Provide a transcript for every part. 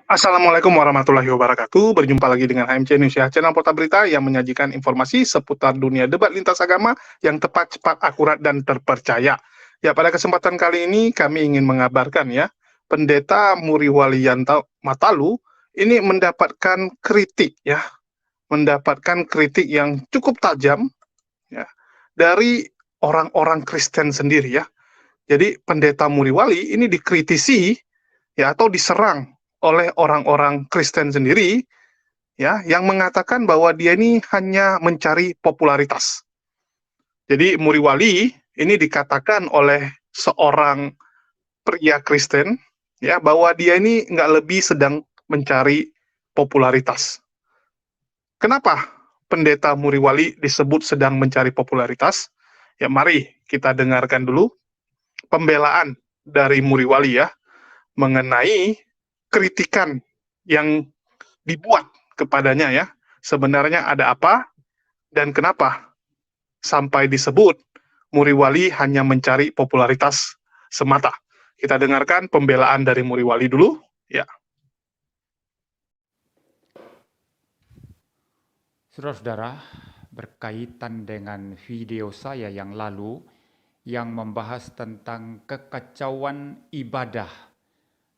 Assalamualaikum warahmatullahi wabarakatuh. Berjumpa lagi dengan HMC Indonesia, channel Portal Berita yang menyajikan informasi seputar dunia debat lintas agama yang tepat, cepat, akurat, dan terpercaya. Ya, pada kesempatan kali ini kami ingin mengabarkan ya, Pendeta Muri Waliyanto Matalu ini mendapatkan kritik ya, mendapatkan kritik yang cukup tajam ya dari orang-orang Kristen sendiri ya. Jadi Pendeta Muri Wali ini dikritisi ya atau diserang oleh orang-orang Kristen sendiri ya yang mengatakan bahwa dia ini hanya mencari popularitas. Jadi Muri Wali ini dikatakan oleh seorang pria Kristen ya bahwa dia ini nggak lebih sedang mencari popularitas. Kenapa Pendeta Muri Wali disebut sedang mencari popularitas? Ya mari kita dengarkan dulu pembelaan dari Muri Wali ya mengenai kritikan yang dibuat kepadanya ya. Sebenarnya ada apa dan kenapa sampai disebut Muri Wali hanya mencari popularitas semata. Kita dengarkan pembelaan dari Muri Wali dulu ya. Saudara-saudara, berkaitan dengan video saya yang lalu yang membahas tentang kekacauan ibadah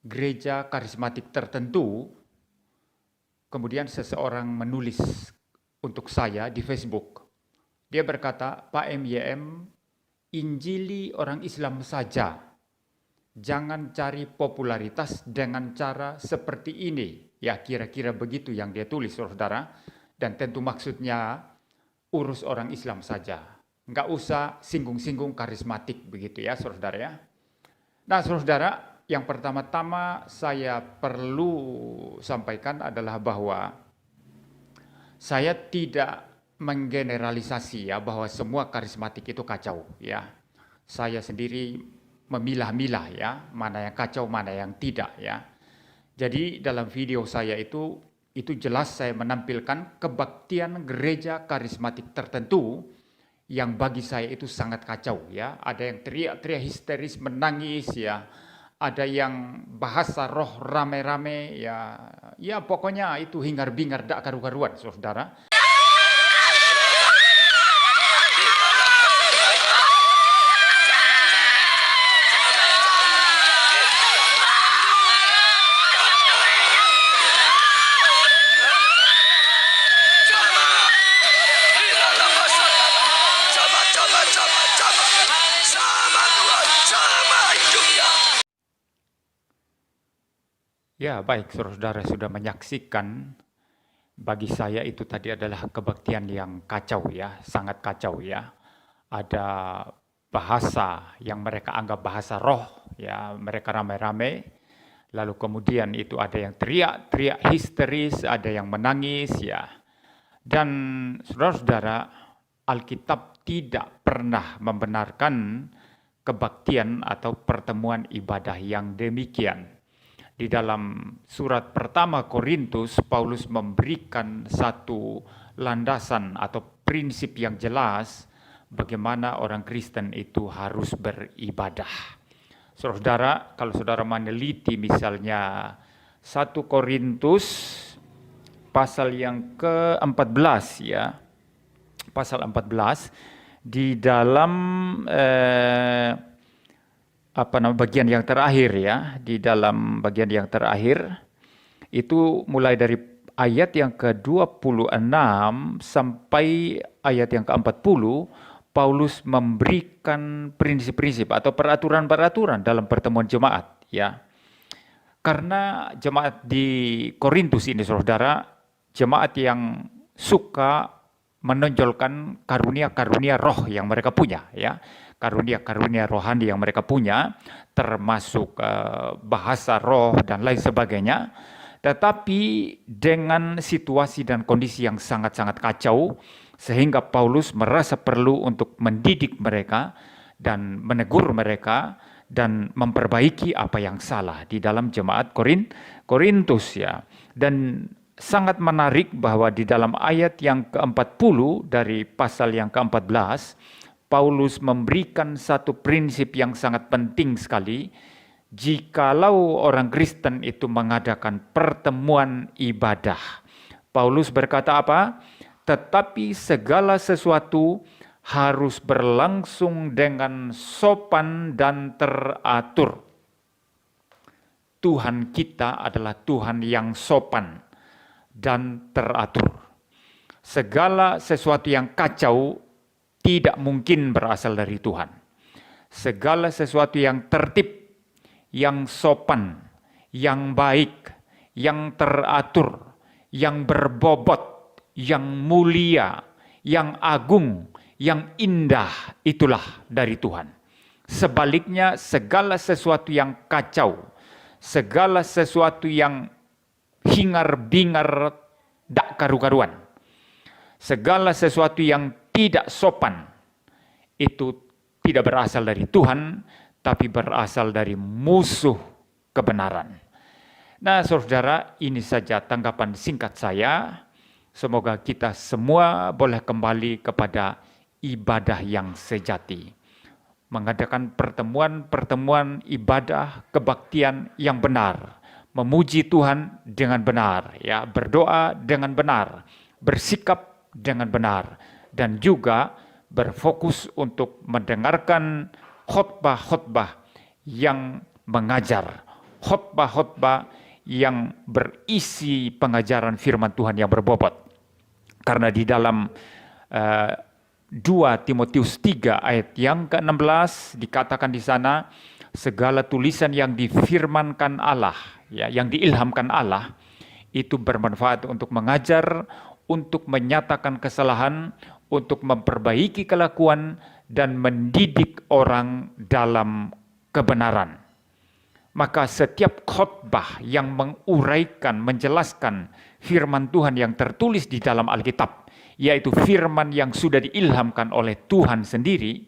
gereja karismatik tertentu, kemudian seseorang menulis untuk saya di Facebook. Dia berkata, Pak MYM, injili orang Islam saja. Jangan cari popularitas dengan cara seperti ini. Ya, kira-kira begitu yang dia tulis, saudara. Dan tentu maksudnya urus orang Islam saja. Nggak usah singgung-singgung karismatik begitu ya, saudara ya. Nah, saudara, yang pertama-tama saya perlu sampaikan adalah bahwa saya tidak menggeneralisasi ya bahwa semua karismatik itu kacau ya. Saya sendiri memilah-milah ya, mana yang kacau, mana yang tidak ya. Jadi dalam video saya itu jelas saya menampilkan kebaktian gereja karismatik tertentu yang bagi saya itu sangat kacau ya. Ada yang teriak-teriak histeris menangis ya. Ada yang bahasa roh rame-rame ya. Ya pokoknya itu hingar-bingar dak karu-karuan saudara. Ya baik, saudara sudah menyaksikan. Bagi saya itu tadi adalah kebaktian yang kacau ya, sangat kacau ya. Ada bahasa yang mereka anggap bahasa roh ya, mereka rame-rame. Lalu kemudian itu ada yang teriak-teriak histeris, ada yang menangis ya. Dan saudara-saudara, Alkitab tidak pernah membenarkan kebaktian atau pertemuan ibadah yang demikian. Di dalam surat pertama Korintus, Paulus memberikan satu landasan atau prinsip yang jelas bagaimana orang Kristen itu harus beribadah. Saudara, kalau saudara meneliti misalnya 1 Korintus pasal yang ke-14 ya, pasal 14 di dalam bagian yang terakhir ya, di dalam bagian yang terakhir itu mulai dari ayat yang ke-26 sampai ayat yang ke-40 Paulus memberikan prinsip-prinsip atau peraturan-peraturan dalam pertemuan jemaat ya. Karena jemaat di Korintus ini saudara, jemaat yang suka menonjolkan karunia-karunia roh yang mereka punya ya. Karunia-karunia rohani yang mereka punya, termasuk bahasa roh dan lain sebagainya. Tetapi dengan situasi dan kondisi yang sangat-sangat kacau, sehingga Paulus merasa perlu untuk mendidik mereka dan menegur mereka dan memperbaiki apa yang salah di dalam jemaat Korintus ya. Dan sangat menarik bahwa di dalam ayat yang ke-40 dari pasal yang ke-14, Paulus memberikan satu prinsip yang sangat penting sekali jikalau orang Kristen itu mengadakan pertemuan ibadah. Paulus berkata apa? Tetapi segala sesuatu harus berlangsung dengan sopan dan teratur. Tuhan kita adalah Tuhan yang sopan dan teratur. Segala sesuatu yang kacau tidak mungkin berasal dari Tuhan. Segala sesuatu yang tertib, yang sopan, yang baik, yang teratur, yang berbobot, yang mulia, yang agung, yang indah, itulah dari Tuhan. Sebaliknya, segala sesuatu yang kacau, segala sesuatu yang hingar-bingar, dak karu-karuan, segala sesuatu yang tidak sopan, itu tidak berasal dari Tuhan, tapi berasal dari musuh kebenaran. Nah, saudara, ini saja tanggapan singkat saya. Semoga kita semua boleh kembali kepada ibadah yang sejati. Mengadakan pertemuan-pertemuan ibadah kebaktian yang benar, memuji Tuhan dengan benar, ya, berdoa dengan benar, bersikap dengan benar, dan juga berfokus untuk mendengarkan khotbah-khotbah yang mengajar, khotbah-khotbah yang berisi pengajaran firman Tuhan yang berbobot. Karena di dalam 2 Timotius 3 ayat yang ke-16 dikatakan di sana, segala tulisan yang difirmankan Allah, ya, yang diilhamkan Allah, itu bermanfaat untuk mengajar, untuk menyatakan kesalahan, untuk memperbaiki kelakuan, dan mendidik orang dalam kebenaran. Maka setiap khotbah yang menguraikan, menjelaskan firman Tuhan yang tertulis di dalam Alkitab, yaitu firman yang sudah diilhamkan oleh Tuhan sendiri,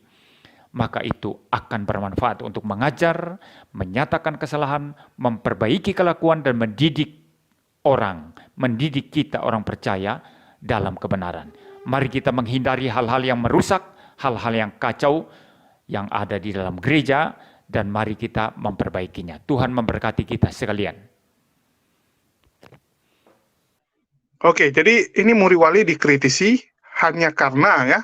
maka itu akan bermanfaat untuk mengajar, menyatakan kesalahan, memperbaiki kelakuan, dan mendidik orang, mendidik kita orang percaya dalam kebenaran. Mari kita menghindari hal-hal yang merusak, hal-hal yang kacau yang ada di dalam gereja, dan mari kita memperbaikinya. Tuhan memberkati kita sekalian. Oke, jadi ini Muriwali dikritisi hanya karena ya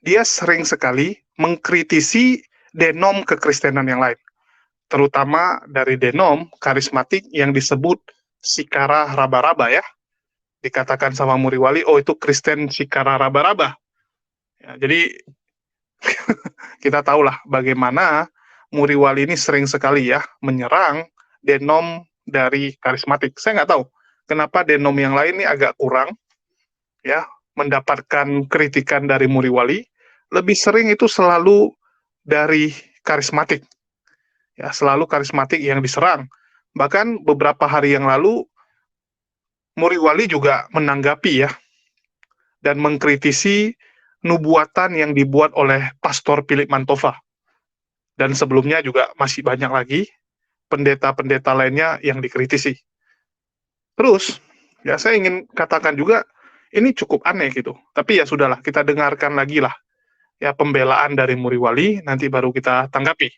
dia sering sekali mengkritisi denom kekristenan yang lain, terutama dari denom karismatik yang disebut Sikara Raba-Raba ya. Dikatakan sama Muriwali, oh itu Kristen Sikara Raba-Raba. Ya, jadi kita tahulah bagaimana Muriwali ini sering sekali ya menyerang denom dari karismatik. Saya nggak tahu kenapa denom yang lain ini agak kurang ya mendapatkan kritikan dari Muriwali, lebih sering itu selalu dari karismatik. Ya, selalu karismatik yang diserang. Bahkan beberapa hari yang lalu Muriwali juga menanggapi ya dan mengkritisi nubuatan yang dibuat oleh Pastor Philip Mantova. Dan sebelumnya juga masih banyak lagi pendeta-pendeta lainnya yang dikritisi. Terus, ya saya ingin katakan juga, ini cukup aneh gitu. Tapi ya sudahlah, kita dengarkan lagi lah ya pembelaan dari Muriwali, nanti baru kita tanggapi.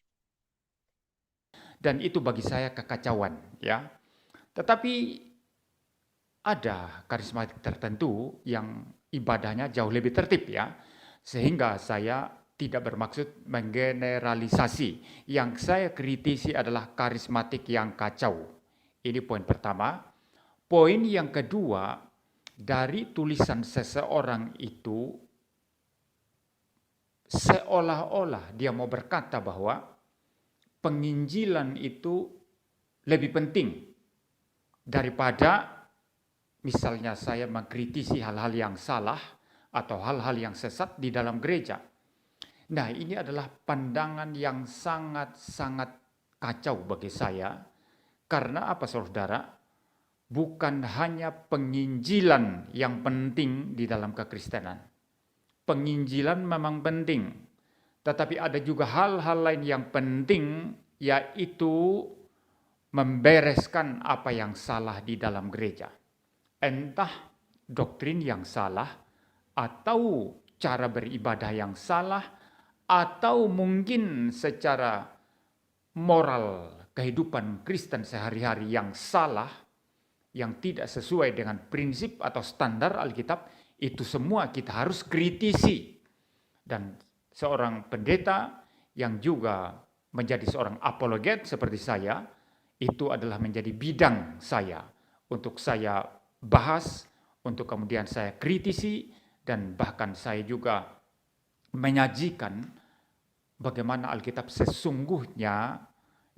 Dan itu bagi saya kekacauan, ya. Tetapi ada karismatik tertentu yang ibadahnya jauh lebih tertib, ya. Sehingga saya tidak bermaksud menggeneralisasi. Yang saya kritisi adalah karismatik yang kacau. Ini poin pertama. Poin yang kedua, dari tulisan seseorang itu seolah-olah dia mau berkata bahwa penginjilan itu lebih penting daripada misalnya saya mengkritisi hal-hal yang salah atau hal-hal yang sesat di dalam gereja. Nah, ini adalah pandangan yang sangat-sangat kacau bagi saya. Karena apa, saudara? Bukan hanya penginjilan yang penting di dalam kekristenan. Penginjilan memang penting, tetapi ada juga hal-hal lain yang penting, yaitu membereskan apa yang salah di dalam gereja. Entah doktrin yang salah, atau cara beribadah yang salah, atau mungkin secara moral kehidupan Kristen sehari-hari yang salah, yang tidak sesuai dengan prinsip atau standar Alkitab, itu semua kita harus kritisi. Dan seorang pendeta yang juga menjadi seorang apologet seperti saya, itu adalah menjadi bidang saya untuk saya bahas, untuk kemudian saya kritisi, dan bahkan saya juga menyajikan bagaimana Alkitab sesungguhnya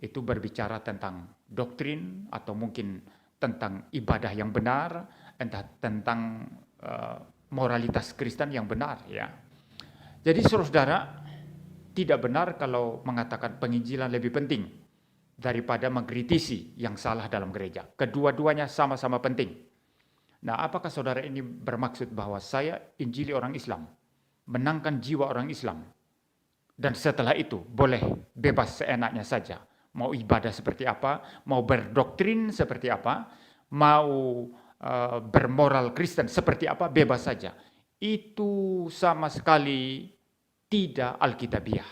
itu berbicara tentang doktrin atau mungkin tentang ibadah yang benar, entah tentang moralitas Kristen yang benar, ya. Jadi saudara, tidak benar kalau mengatakan penginjilan lebih penting daripada mengkritisi yang salah dalam gereja. Kedua-duanya sama-sama penting. Nah, apakah saudara ini bermaksud bahwa saya injili orang Islam, menangkan jiwa orang Islam, dan setelah itu boleh bebas seenaknya saja, mau ibadah seperti apa, mau berdoktrin seperti apa, mau bermoral Kristen seperti apa, bebas saja. Itu sama sekali tidak alkitabiah.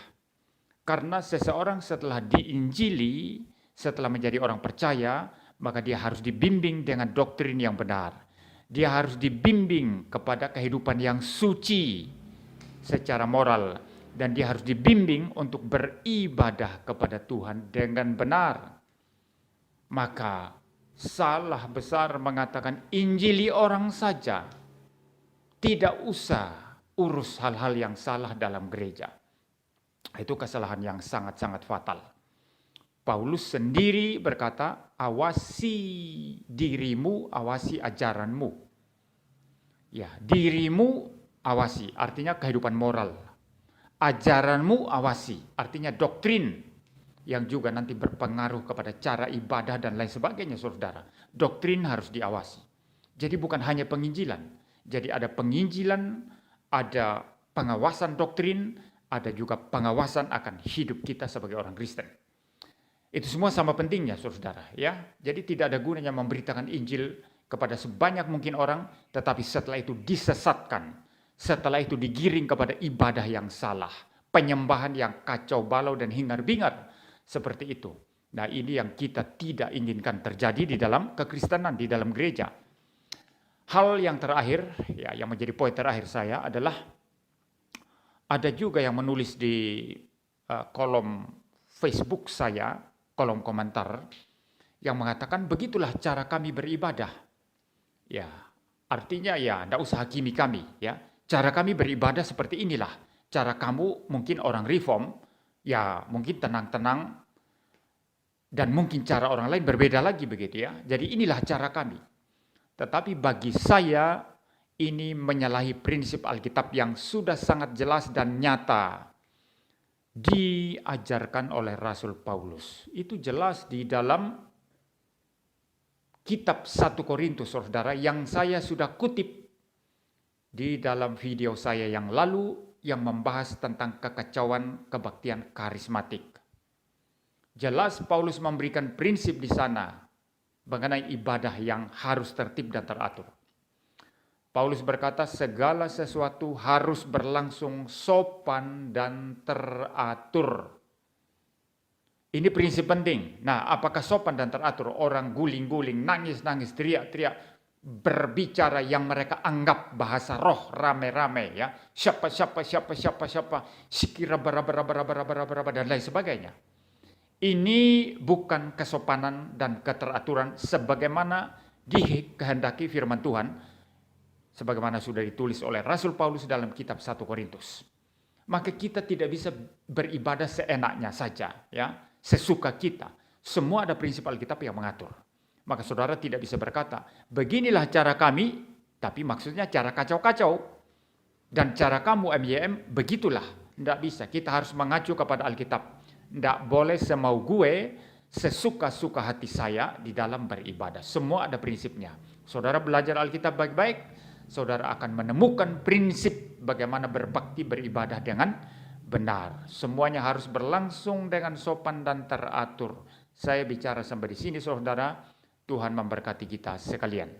Karena seseorang setelah diinjili, setelah menjadi orang percaya, maka dia harus dibimbing dengan doktrin yang benar. Dia harus dibimbing kepada kehidupan yang suci secara moral. Dan dia harus dibimbing untuk beribadah kepada Tuhan dengan benar. Maka salah besar mengatakan injili orang saja, tidak usah urus hal-hal yang salah dalam gereja. Itu kesalahan yang sangat-sangat fatal. Paulus sendiri berkata, awasi dirimu, awasi ajaranmu. Ya, dirimu awasi, artinya kehidupan moral. Ajaranmu awasi, artinya doktrin yang juga nanti berpengaruh kepada cara ibadah dan lain sebagainya, saudara. Doktrin harus diawasi. Jadi bukan hanya penginjilan. Jadi ada penginjilan, ada pengawasan doktrin, ada juga pengawasan akan hidup kita sebagai orang Kristen. Itu semua sama pentingnya, saudara. Ya, jadi tidak ada gunanya memberitakan Injil kepada sebanyak mungkin orang, tetapi setelah itu disesatkan. Setelah itu digiring kepada ibadah yang salah, penyembahan yang kacau balau dan hingar-bingar seperti itu. Nah, ini yang kita tidak inginkan terjadi di dalam kekristenan, di dalam gereja. Hal yang terakhir, ya, yang menjadi poin terakhir saya adalah ada juga yang menulis di kolom Facebook saya, kolom komentar, yang mengatakan begitulah cara kami beribadah. Ya, artinya ya, tidak usah hakimi kami, ya. Cara kami beribadah seperti inilah. Cara kamu mungkin orang reform, ya mungkin tenang-tenang, dan mungkin cara orang lain berbeda lagi begitu ya. Jadi inilah cara kami. Tetapi bagi saya ini menyalahi prinsip Alkitab yang sudah sangat jelas dan nyata diajarkan oleh Rasul Paulus. Itu jelas di dalam kitab 1 Korintus, saudara, yang saya sudah kutip di dalam video saya yang lalu yang membahas tentang kekacauan kebaktian karismatik. Jelas Paulus memberikan prinsip di sana mengenai ibadah yang harus tertib dan teratur. Paulus berkata segala sesuatu harus berlangsung sopan dan teratur. Ini prinsip penting. Nah, apakah sopan dan teratur? Orang guling-guling, nangis-nangis, teriak-teriak, berbicara yang mereka anggap bahasa roh rame-rame ya, siapa sikira bara dan lain sebagainya. Ini bukan kesopanan dan keteraturan sebagaimana dikehendaki firman Tuhan, sebagaimana sudah ditulis oleh Rasul Paulus dalam kitab 1 Korintus. Maka kita tidak bisa beribadah seenaknya saja ya, sesuka kita. Semua ada prinsip Alkitab yang mengatur. Maka saudara tidak bisa berkata, beginilah cara kami, tapi maksudnya cara kacau-kacau. Dan cara kamu MYM, begitulah. Tidak bisa, kita harus mengacu kepada Alkitab. Tidak boleh semau gue, sesuka-suka hati saya di dalam beribadah. Semua ada prinsipnya. Saudara belajar Alkitab baik-baik, saudara akan menemukan prinsip bagaimana berbakti beribadah dengan benar. Semuanya harus berlangsung dengan sopan dan teratur. Saya bicara sampai di sini, saudara. Tuhan memberkati kita sekalian.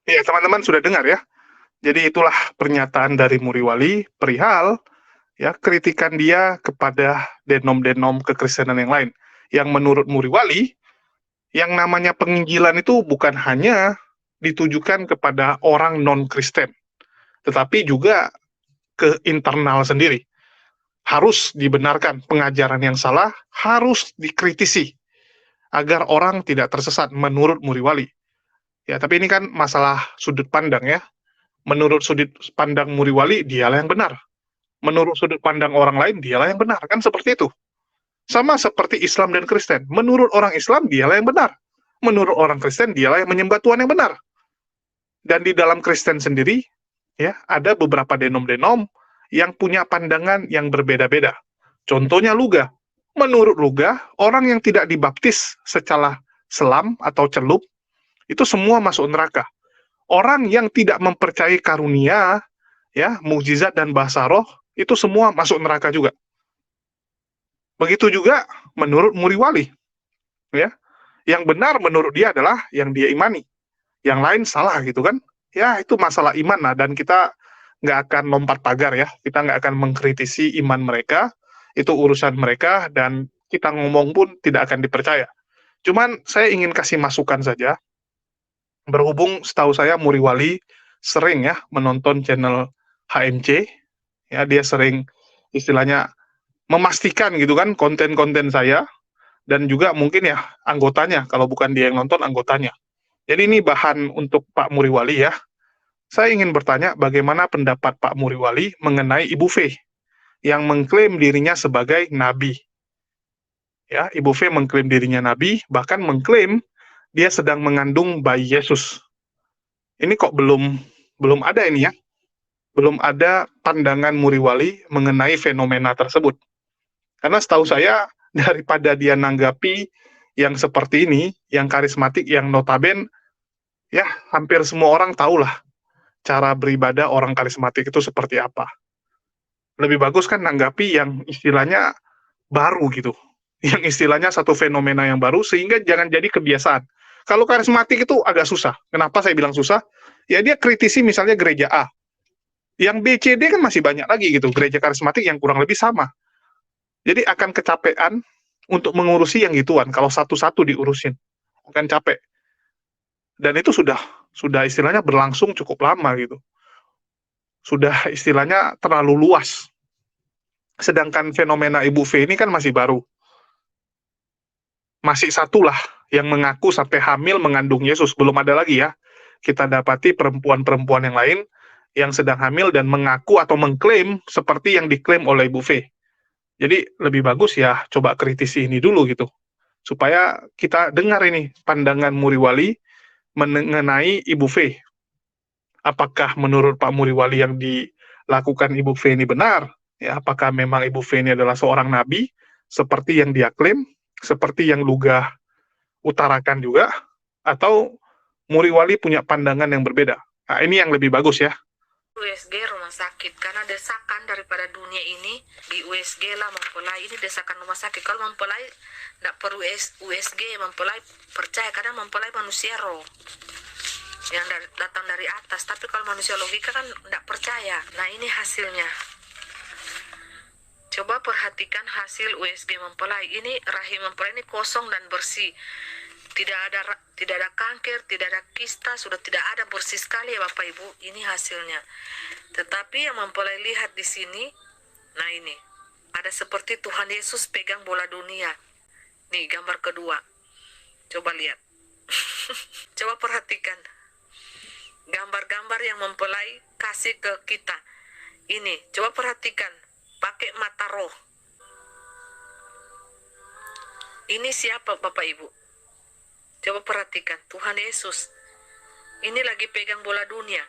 Ya, teman-teman sudah dengar ya. Jadi itulah pernyataan dari Muri Wali perihal ya kritikan dia kepada denom-denom kekristenan yang lain. Yang menurut Muriwali, yang namanya penginjilan itu bukan hanya ditujukan kepada orang non-Kristen, tetapi juga ke internal sendiri. Harus dibenarkan, pengajaran yang salah harus dikritisi agar orang tidak tersesat menurut Muriwali. Ya, tapi ini kan masalah sudut pandang ya. Menurut sudut pandang Muriwali, dialah yang benar. Menurut sudut pandang orang lain, dialah yang benar. Kan seperti itu. Sama seperti Islam dan Kristen. Menurut orang Islam, dialah yang benar. Menurut orang Kristen, dialah yang menyembah Tuhan yang benar. Dan di dalam Kristen sendiri, ya, ada beberapa denom-denom yang punya pandangan yang berbeda-beda. Contohnya Luga. Menurut Luga, orang yang tidak dibaptis secara selam atau celup, itu semua masuk neraka. Orang yang tidak mempercayai karunia, ya, mukjizat dan bahasa roh, itu semua masuk neraka juga. Begitu juga menurut Muriwali, ya. Yang benar menurut dia adalah yang dia imani. Yang lain salah gitu kan. Ya, itu masalah iman lah, dan kita nggak akan lompat pagar ya. Kita nggak akan mengkritisi iman mereka, itu urusan mereka, dan kita ngomong pun tidak akan dipercaya. Cuman saya ingin kasih masukan saja, berhubung setahu saya Muriwali sering ya menonton channel HMC, ya dia sering istilahnya memastikan gitu kan konten-konten saya, dan juga mungkin ya anggotanya, kalau bukan dia yang nonton, anggotanya. Jadi ini bahan untuk Pak Muriwali ya. Saya ingin bertanya bagaimana pendapat Pak Muriwali mengenai Ibu V yang mengklaim dirinya sebagai nabi. Ya, Ibu V mengklaim dirinya nabi, bahkan mengklaim dia sedang mengandung bayi Yesus. Ini kok belum ada ini ya, belum ada pandangan Muriwali mengenai fenomena tersebut. Karena setahu saya, daripada dia nanggapi yang seperti ini, yang karismatik, yang notaben, ya hampir semua orang tahulah cara beribadah orang karismatik itu seperti apa. Lebih bagus kan nanggapi yang istilahnya baru gitu. Yang istilahnya satu fenomena yang baru, sehingga jangan jadi kebiasaan. Kalau karismatik itu agak susah. Kenapa saya bilang susah? Ya dia kritisi misalnya gereja A. Yang B, C, D kan masih banyak lagi gitu, gereja karismatik yang kurang lebih sama. Jadi akan kecapean untuk mengurusi yang gituan, kalau satu-satu diurusin. Akan capek. Dan itu sudah istilahnya berlangsung cukup lama gitu. Sudah istilahnya terlalu luas. Sedangkan fenomena Ibu V ini kan masih baru. Masih satulah yang mengaku sampai hamil mengandung Yesus. Belum ada lagi ya. Kita dapati perempuan-perempuan yang lain yang sedang hamil dan mengaku atau mengklaim seperti yang diklaim oleh Ibu V. Jadi lebih bagus ya coba kritisi ini dulu gitu. Supaya kita dengar ini pandangan Muriwali mengenai Ibu V. Apakah menurut Pak Muriwali yang dilakukan Ibu V ini benar? Ya, apakah memang Ibu V ini adalah seorang nabi seperti yang dia klaim, seperti yang Luga utarakan juga, atau Muriwali punya pandangan yang berbeda? Nah, ini yang lebih bagus ya. USG rumah sakit, karena desakan daripada dunia ini di USG lah mempelai, ini desakan rumah sakit. Kalau mempelai tidak perlu USG, mempelai percaya, karena mempelai manusia roh yang datang dari atas. Tapi kalau manusia logika kan tidak percaya. Nah ini hasilnya. Coba perhatikan hasil USG mempelai. Ini rahim mempelai ini kosong dan bersih. Tidak ada kanker, tidak ada kista, sudah tidak ada, bersih sekali ya Bapak Ibu. Ini hasilnya. Tetapi yang mempelai lihat di sini, nah ini ada seperti Tuhan Yesus pegang bola dunia. Nih gambar kedua. Coba lihat. Coba perhatikan. Gambar-gambar yang mempelai kasih ke kita. Ini, coba perhatikan. Pakai mata roh. Ini siapa Bapak Ibu? Coba perhatikan, Tuhan Yesus. Ini lagi pegang bola dunia.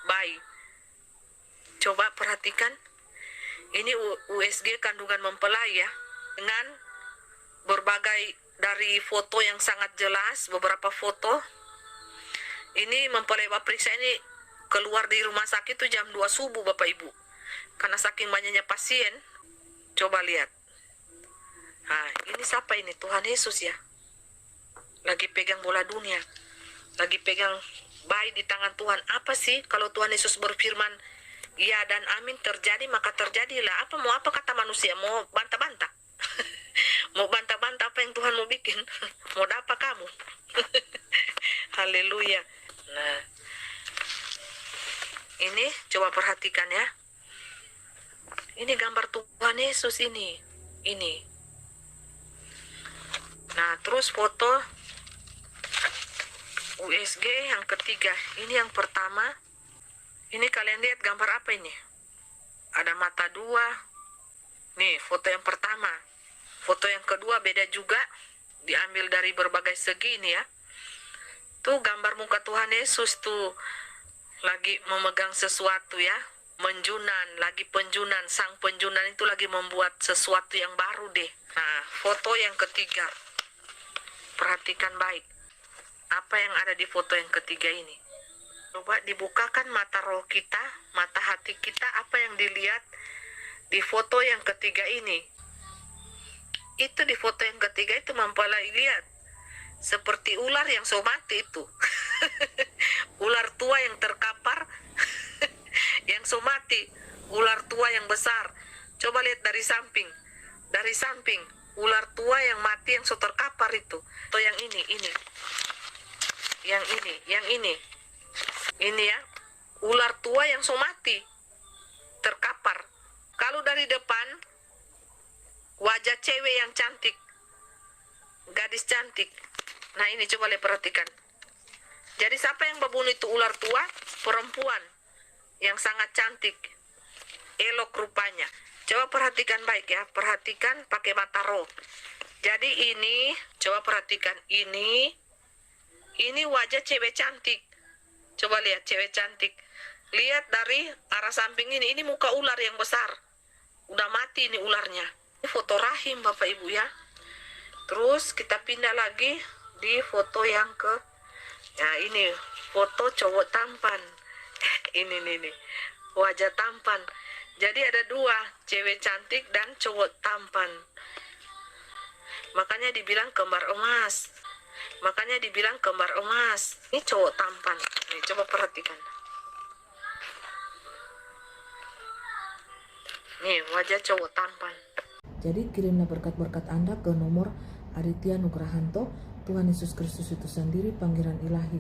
Baik. Coba perhatikan. Ini USG kandungan mempelai ya. Dengan berbagai dari foto yang sangat jelas, beberapa foto. Ini mempelai periksa ini keluar di rumah sakit itu jam 2 subuh Bapak Ibu. Karena saking banyaknya pasien. Coba lihat. Nah, ini siapa ini? Tuhan Yesus ya. Lagi pegang bola dunia. Lagi pegang bayi di tangan Tuhan. Apa sih kalau Tuhan Yesus berfirman, ya dan amin terjadi, maka terjadilah. Apa kata manusia? Mau bantah-bantah? Mau bantah-bantah apa yang Tuhan mau bikin? Mau apa kamu? Haleluya. Nah, ini coba perhatikan ya. Ini gambar Tuhan Yesus ini. Nah, terus foto USG yang ketiga. Ini yang pertama. Ini kalian lihat gambar apa ini? Ada mata dua. Nih, foto yang pertama. Foto yang kedua beda juga. Diambil dari berbagai segi ini ya. Tuh gambar muka Tuhan Yesus tuh. Lagi memegang sesuatu ya. Menjunan, lagi penjunan. Sang penjunan itu lagi membuat sesuatu yang baru deh. Nah, foto yang ketiga. Perhatikan baik. Apa yang ada di foto yang ketiga ini? Coba dibukakan mata roh kita, mata hati kita, apa yang dilihat di foto yang ketiga ini. Itu di foto yang ketiga itu mempelai lihat. Seperti ular yang somati itu. Ular tua yang terkapar. Yang somati. Ular tua yang besar. Coba lihat dari samping. Dari samping. Ular tua yang mati yang so terkapar itu. Atau yang ini. Yang ini. Ini ya. Ular tua yang so mati. Terkapar. Kalau dari depan. Wajah cewek yang cantik. Gadis cantik. Nah ini coba lihat perhatikan. Jadi siapa yang membunuh itu ular tua? Perempuan. Yang sangat cantik. Elok rupanya. Coba perhatikan baik ya. Perhatikan pakai mata roh. Jadi ini. Coba perhatikan. Ini wajah cewek cantik. Coba lihat cewek cantik. Lihat dari arah samping ini. Ini muka ular yang besar. Udah mati ini ularnya. Ini foto rahim Bapak Ibu ya. Terus kita pindah lagi di foto yang ke. Nah ini foto cowok tampan. Ini wajah tampan. Jadi ada dua, cewek cantik dan cowok tampan. Makanya dibilang kembar emas. Ini cowok tampan. Nih coba perhatikan. Nih wajah cowok tampan. Jadi kirimlah berkat-berkat Anda ke nomor Aditya Nugrahanto. Tuhan Yesus Kristus itu sendiri Pangeran Ilahi,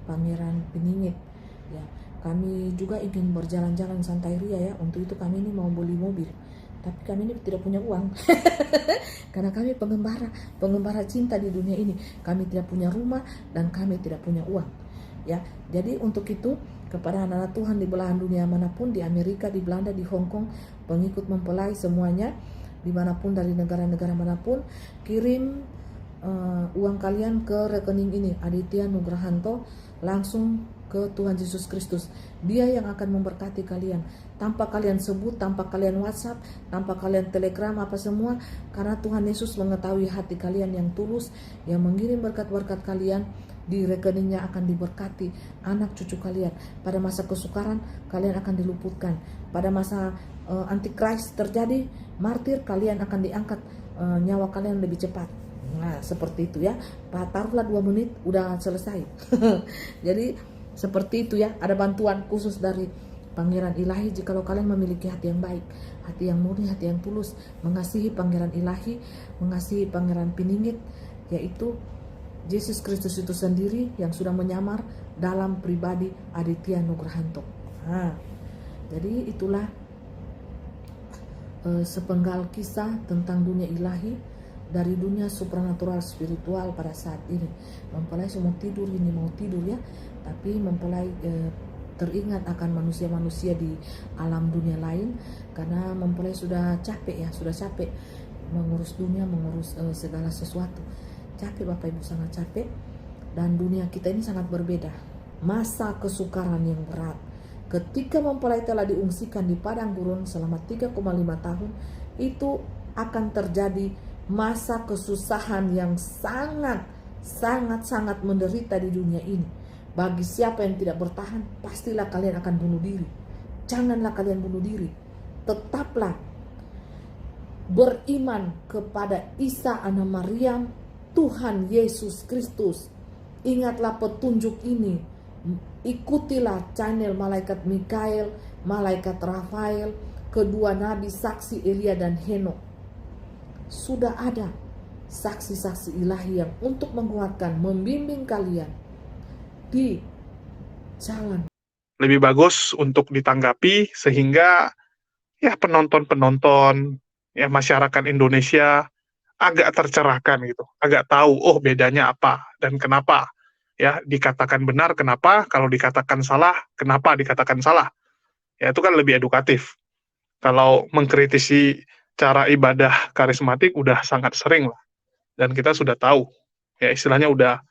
Pangeran Peningit. Ya, kami juga ingin berjalan-jalan santai ria ya. Untuk itu kami ini mau beli mobil. Tapi kami ini tidak punya uang. Karena kami pengembara cinta di dunia ini. Kami tidak punya rumah dan kami tidak punya uang. Ya, jadi untuk itu kepada anak-anak Tuhan di belahan dunia manapun, di Amerika, di Belanda, di Hong Kong, pengikut mempelai semuanya, dimanapun dari negara-negara manapun, kirim uang kalian ke rekening ini Aditya Nugrahanto langsung ke Tuhan Yesus Kristus. Dia yang akan memberkati kalian tanpa kalian sebut, tanpa kalian WhatsApp, tanpa kalian telegram apa semua, karena Tuhan Yesus mengetahui hati kalian yang tulus, yang mengirim berkat-berkat kalian. Di rekeningnya akan diberkati anak cucu kalian. Pada masa kesukaran kalian akan diluputkan. Pada masa antikris terjadi, martir, kalian akan diangkat, nyawa kalian lebih cepat. Nah seperti itu ya. Taruhlah 2 menit udah selesai. Jadi seperti itu ya. Ada bantuan khusus dari Pangeran Ilahi jikalau kalian memiliki hati yang baik, hati yang murni, hati yang tulus, mengasihi Pangeran Ilahi, mengasihi Pangeran Peningit, yaitu Yesus Kristus itu sendiri yang sudah menyamar dalam pribadi Aditya Nugrahanto. Nah, jadi itulah sepenggal kisah tentang dunia ilahi dari dunia supranatural spiritual pada saat ini. Mempelai semua tidur ini, mau tidur ya, tapi mempelai teringat akan manusia-manusia di alam dunia lain, karena mempelai sudah capek mengurus dunia, mengurus segala sesuatu. Capek Bapak Ibu, sangat capek. Dan dunia kita ini sangat berbeda. Masa kesukaran yang berat. Ketika mempelai telah diungsikan di padang gurun selama 3,5 tahun, itu akan terjadi masa kesusahan yang sangat menderita di dunia ini. Bagi siapa yang tidak bertahan, pastilah kalian akan bunuh diri. Janganlah kalian bunuh diri. Tetaplah beriman kepada Isa anak Maryam, Tuhan Yesus Kristus. Ingatlah petunjuk ini. Ikutilah channel Malaikat Mikael, malaikat Rafael, kedua nabi saksi Elia dan Henok. Sudah ada saksi-saksi ilahi yang untuk menguatkan, membimbing kalian di jalan. Lebih bagus untuk ditanggapi sehingga ya penonton-penonton, ya masyarakat Indonesia agak tercerahkan gitu, agak tahu oh bedanya apa dan kenapa. Ya, dikatakan benar kenapa, kalau dikatakan salah kenapa dikatakan salah. Ya itu kan lebih edukatif. Kalau mengkritisi cara ibadah karismatik udah sangat sering lah, dan kita sudah tahu. Ya istilahnya udah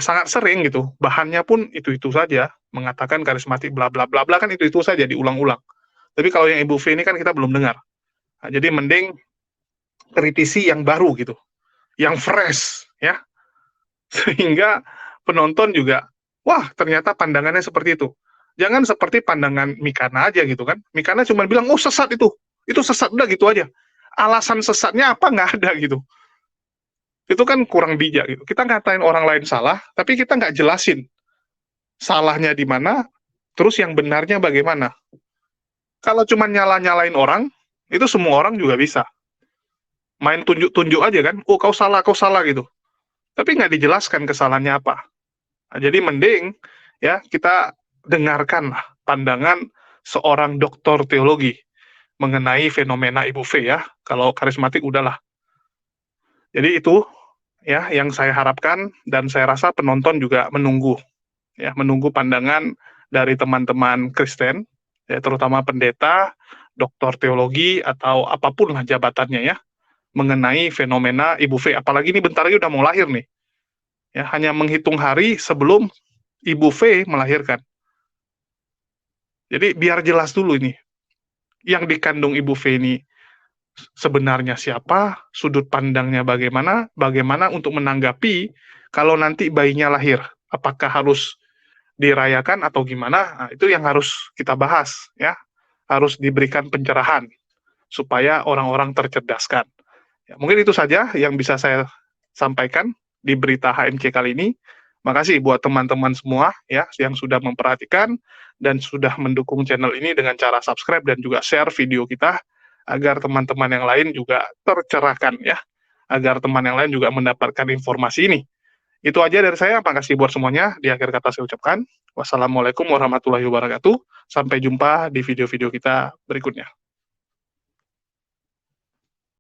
sangat sering gitu. Bahannya pun itu-itu saja, mengatakan karismatik bla bla bla bla kan itu-itu saja diulang-ulang. Tapi kalau yang Ibu V ini kan kita belum dengar. Nah, jadi mending kritisi yang baru gitu, yang fresh ya. Sehingga penonton juga, wah ternyata pandangannya seperti itu. Jangan seperti pandangan Mikana aja gitu kan. Mikana cuma bilang, oh sesat itu sesat, udah gitu aja. Alasan sesatnya apa nggak ada gitu. Itu kan kurang bijak gitu. Kita ngatain orang lain salah, tapi kita nggak jelasin salahnya di mana, terus yang benarnya bagaimana. Kalau cuma nyala-nyalain orang, itu semua orang juga bisa. Main tunjuk-tunjuk aja kan, oh kau salah gitu. Tapi nggak dijelaskan kesalahannya apa. Nah, jadi mending ya kita dengarkan pandangan seorang doktor teologi mengenai fenomena Ibu V ya. Kalau karismatik udahlah. Jadi itu ya yang saya harapkan, dan saya rasa penonton juga menunggu pandangan dari teman-teman Kristen, ya terutama pendeta, doktor teologi atau apapun lah jabatannya ya, mengenai fenomena Ibu V. Apalagi ini bentar lagi udah mau lahir nih. Ya, hanya menghitung hari sebelum Ibu V melahirkan. Jadi biar jelas dulu ini, yang dikandung Ibu V ini sebenarnya siapa, sudut pandangnya bagaimana untuk menanggapi kalau nanti bayinya lahir. Apakah harus dirayakan atau gimana? Nah, itu yang harus kita bahas ya. Harus diberikan pencerahan supaya orang-orang tercerdaskan. Ya, mungkin itu saja yang bisa saya sampaikan di berita HMC kali ini. Makasih buat teman-teman semua ya yang sudah memperhatikan dan sudah mendukung channel ini dengan cara subscribe dan juga share video kita agar teman-teman yang lain juga tercerahkan ya. Agar teman yang lain juga mendapatkan informasi ini. Itu aja dari saya. Makasih buat semuanya. Di akhir kata saya ucapkan wassalamualaikum warahmatullahi wabarakatuh. Sampai jumpa di video-video kita berikutnya.